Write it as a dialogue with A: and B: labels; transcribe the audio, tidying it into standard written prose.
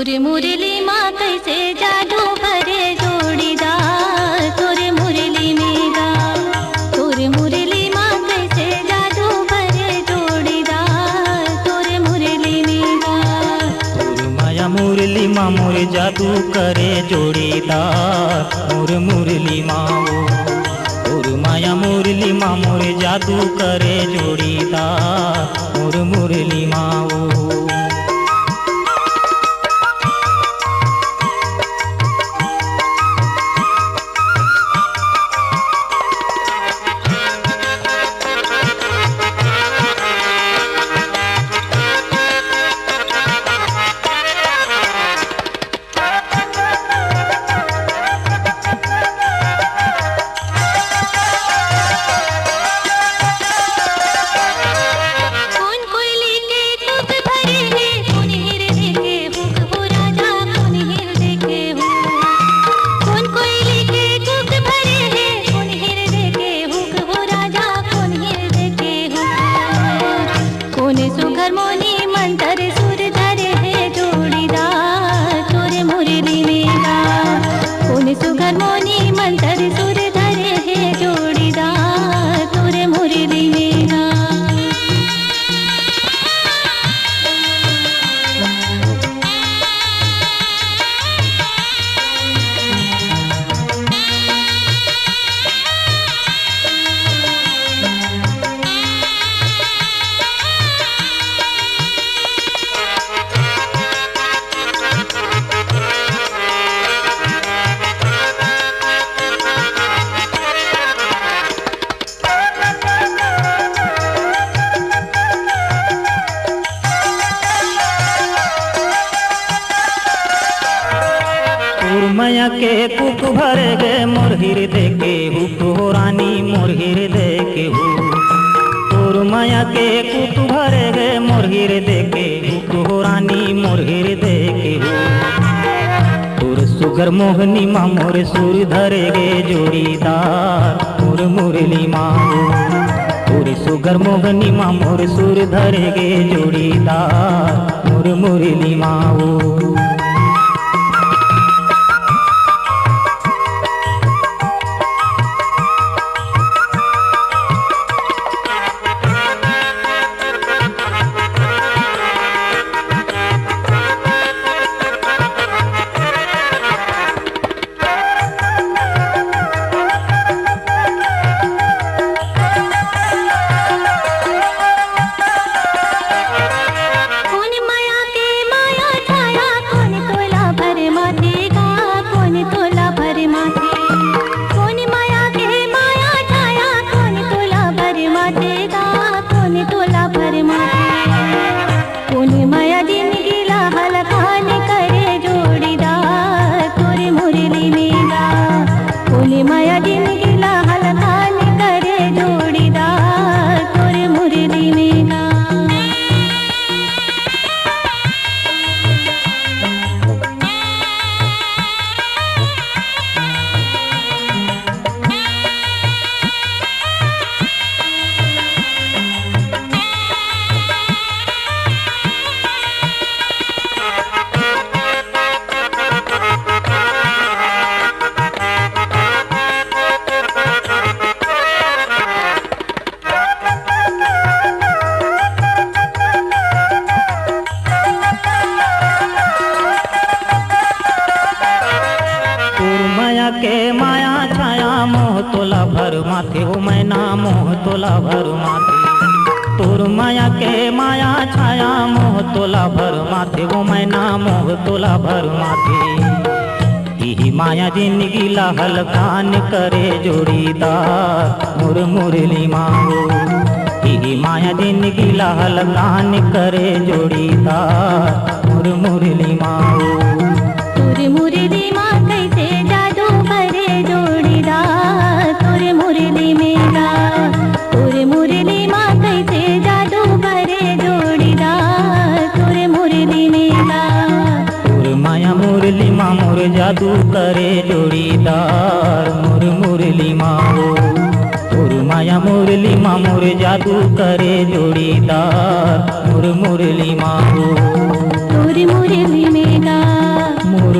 A: तोरे मुरली माँ कैसे जादू भरे जोड़ीदार तोरे मुरली में गा। तोरे मुरली माँ कैसे जादू भरे जोड़ीदार तोरे मुरली में गा।
B: तोर माया मुरली माँ मोर जादू करे जोड़ीदार मोर मुरली माँ तोर माया मुरली माँ मोर जादू करे जोड़ीदार मोर मुरली माँ माया के कुक भर गे मोर हृदय के हुक हो रानी मोर हृदय के हो। तोर माया के कुक भर गे मोर हृदय के हुक हो रानी मोर हृदय के हो। तोर सुगर मोहनी माँ मोर सुर धरे गे जोड़ीदार मोर मुरली माँ तोर सुगर मोहनी माँ मोर सुर धरे गे जोड़ीदार मोर मुरली माँ के माया छाया मोह तोला भर माथे हो मैना मोह तोला भर माथे। तोर माया के माया छाया मोह तोला भर माथे हो मैना मोह तोला भर माथे। यही माया जिंदगी लाहल कान करे जोड़ीदार मोर मुरली माँ यही माया जिंदगी लाहल कान करे जोड़ीदार मोर मुरली माँ
A: तोर मुरली माँ कैसे जादू भरे जोड़ीदार तोरे मुरली में गा। तोरे मुरली माँ कैसे जादू भरे जोड़ीदार तोरे मुरली में गा।
B: तोर माया मुरली माँ मोर जादू करे जोड़ीदार मोर मुरली माँ तोर माया मुरली माँ मोर जादू करे जोड़ीदार मोर मुरली माँ।
A: तोर मुरली में गा
B: मोर